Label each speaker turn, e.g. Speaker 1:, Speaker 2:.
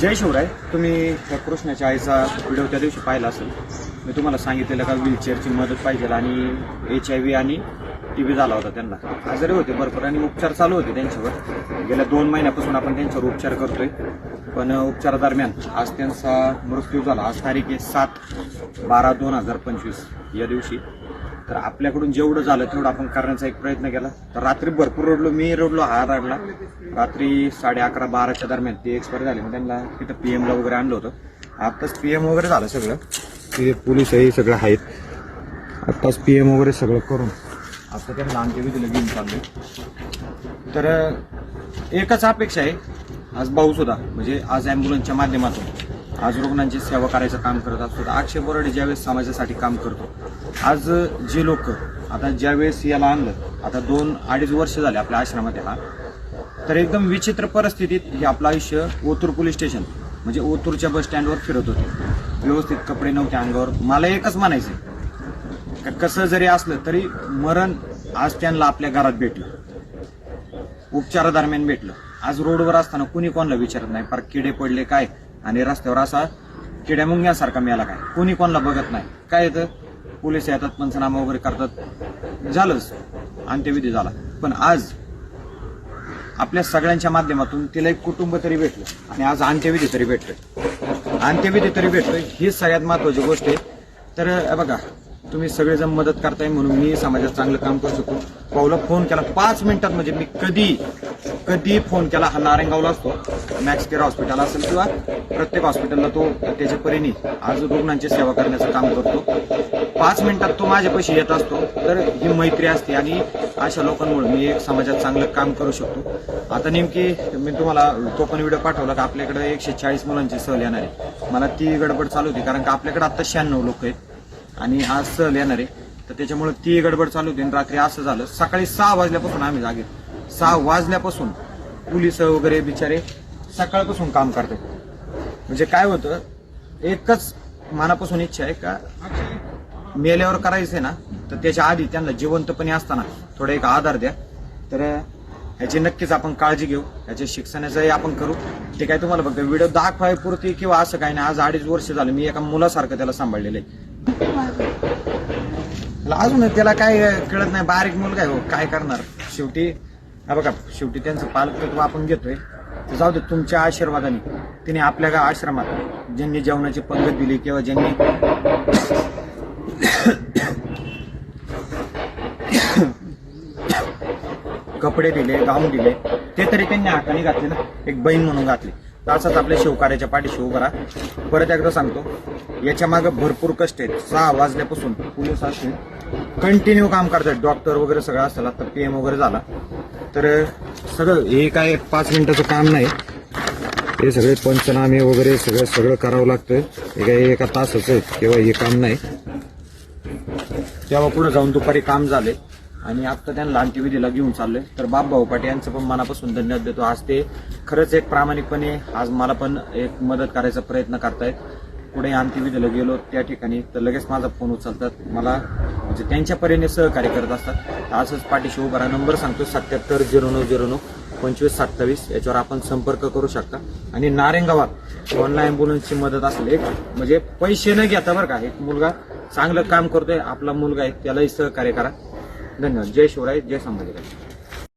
Speaker 1: जय शिवराय. तुम्ही त्या कृष्णाच्या आईचा व्हिडिओ त्या दिवशी पाहिला असेल. मी तुम्हाला सांगितलेलं का व्हीलचेअरची मदत पाहिजे आणि HIV आणि TB झाला होता. त्यांना आजारी होते भरपूर आणि उपचार चालू होते त्यांच्यावर. गेल्या 2 महिन्यापासून आपण त्यांच्यावर उपचार करतोय. पण उपचारादरम्यान आज त्यांचा मृत्यू झाला. आज तारीख आहे 7/12/2025 या दिवशी. तर आपल्याकडून जेवढं झालं तेवढं आपण करण्याचा एक प्रयत्न केला. तर रात्री भरपूर रडलो, मी रडलो, हा रडला. रात्री 11:30-12च्या दरम्यान ते एक्सपायर झाले. मग त्यांना तिथं PM ला वगैरे आणलं होतं. आत्ताच PM वगैरे झालं सगळं. ते पोलीसही सगळं आहेत. आत्ताच PM वगैरे सगळं करून आता त्यांना अंत्यविधीला घेऊन चालले. तर एकच अपेक्षा आहे, आज भाऊ सुद्धा म्हणजे आज ॲम्ब्युलन्सच्या माध्यमातून आज रुग्णांची सेवा करायचं काम करत असतो. अक्षय बोराडे ज्यावेळेस समाजासाठी काम करतो, आज जे लोक आता ज्यावेळेस याला आणलं, आता 2-2.5 वर्ष झाले आपल्या आश्रमात हा. तर एकदम विचित्र परिस्थितीत हे आपलं आयुष्य ओतूर पोलीस स्टेशन म्हणजे ओतूरच्या बस स्टँडवर फिरत होते. व्यवस्थित कपडे नव्हते अंगावर. मला एकच म्हणायचं कसं जरी असलं तरी मरण आज त्यांना आपल्या घरात भेटलं, उपचारादरम्यान भेटलं. आज रोडवर असताना कुणी कोणाला विचारत नाही. फार किडे पडले काय आणि रस्त्यावर असा किड्या मुंग्यासारखा मेला काय, कोणी कोणाला बघत नाही. काय येतं, पोलीस येतात, पंचनामा वगैरे करतात, झालंच, अंत्यविधी झाला. पण आज आपल्या सगळ्यांच्या माध्यमातून तिला एक कुटुंब तरी भेटलं आणि आज अंत्यविधी तरी भेटतोय. अंत्यविधी तरी भेटतोय हीच सगळ्यात महत्वाची गोष्ट आहे. तर बघा, तुम्ही सगळेजण मदत करताय म्हणून मी समाजात चांगलं काम करू शकतो. भाऊला फोन केला 5 मिनिटात, म्हणजे मी कधी फोन केला. हा नारायणगावला असतो, मॅक्स केअर हॉस्पिटल असेल किंवा प्रत्येक हॉस्पिटलला तो त्याच्या परीने आज रुग्णांची सेवा करण्याचं काम करतो. 5 मिनिटात तो माझ्यापाशी येत असतो. तर ही मैत्री असते आणि अशा लोकांमुळे मी एक समाजात चांगलं काम करू शकतो. आता नेमकी मी तुम्हाला तो पण व्हिडिओ पाठवला का आपल्याकडे 140 मुलांची सहल येणार आहे. मला ती गडबड चालू होती कारण का आपल्याकडे आता 96 लोक आहेत आणि आज सहल येणार आहे. तर त्याच्यामुळे ती गडबड चालू होती. रात्री असं झालं, सकाळी 6 वाजल्यापासून आम्ही जागे. 6 वाजल्यापासून पोलीस वगैरे बिचारे सकाळपासून काम करतात. म्हणजे काय होतं, एकच मनापासून इच्छा आहे का मेल्यावर करायचंय ना, तर त्याच्या आधी त्यांना जिवंतपणे असताना थोडा एक आधार द्या. तर ह्याची नक्कीच आपण काळजी घेऊ. याच्या शिक्षणाचंही आपण करू. ते काय तुम्हाला फक्त व्हिडिओ दाखवायपुरती किंवा असं काही नाही. आज 2.5 वर्ष झालं मी एका मुलासारखं त्याला सांभाळलेलं आहे. अजून त्याला काय कळत नाही, बारीक मुलगा आहे हो, काय करणार. शेवटी बघा, शेवटी त्यांचं पालकत्व आपण घेतोय. तर जाऊ दे, तुमच्या आशीर्वादाने तिने आपल्या आश्रमात ज्यांनी जेवणाची पंगत दिली किंवा ज्यांनी कपडे दिले, गाऊन दिले, ते तरी त्यांनी हाताने घातले ना, एक बहीण म्हणून घातली. असंच आपल्या शिवकार्याच्या पाठीशी उभं राहा. परत एकदा सांगतो, याच्या मागे भरपूर कष्ट आहेत. 6 वाजल्यापासून पोलीस असतील कंटिन्यू काम करतात, डॉक्टर वगैरे सगळं असतं. आता PM वगैरे झाला. तर सगळं हे काय 5 मिनिटाचं काम नाही. हे सगळे पंचनामे वगैरे सगळं करावं लागतं. हे काही एका तासाचं आहे किंवा हे काम नाही. तेव्हा पुढे जाऊन दुपारी काम झाले आणि आता त्यांना अंत्यविधीला घेऊन चाललोय. तर बापभाऊ पाटे यांचं पण मनापासून धन्यवाद देतो. आज ते खरंच एक प्रामाणिकपणे आज मला पण एक मदत करायचा प्रयत्न करतायत. पुढे अंत्यविधीला गेलो त्या ठिकाणी तर लगेच माझा फोन उचलतात, मला म्हणजे त्यांच्या परीने सहकार्य करत असतात. असंच पाठीशी उभा राहा. नंबर सांगतो 7709092527. याच्यावर आपण संपर्क करू शकता. आणि नारायणगावात ऑनलाईन ॲम्ब्युलन्सची मदत असेल, एक म्हणजे पैसे न घेता बरं का, एक मुलगा चांगलं काम करतोय, आपला मुलगा आहे, त्यालाही सहकार्य करा. धन्यवाद. जय शिवराय, जय संभाजीराजे.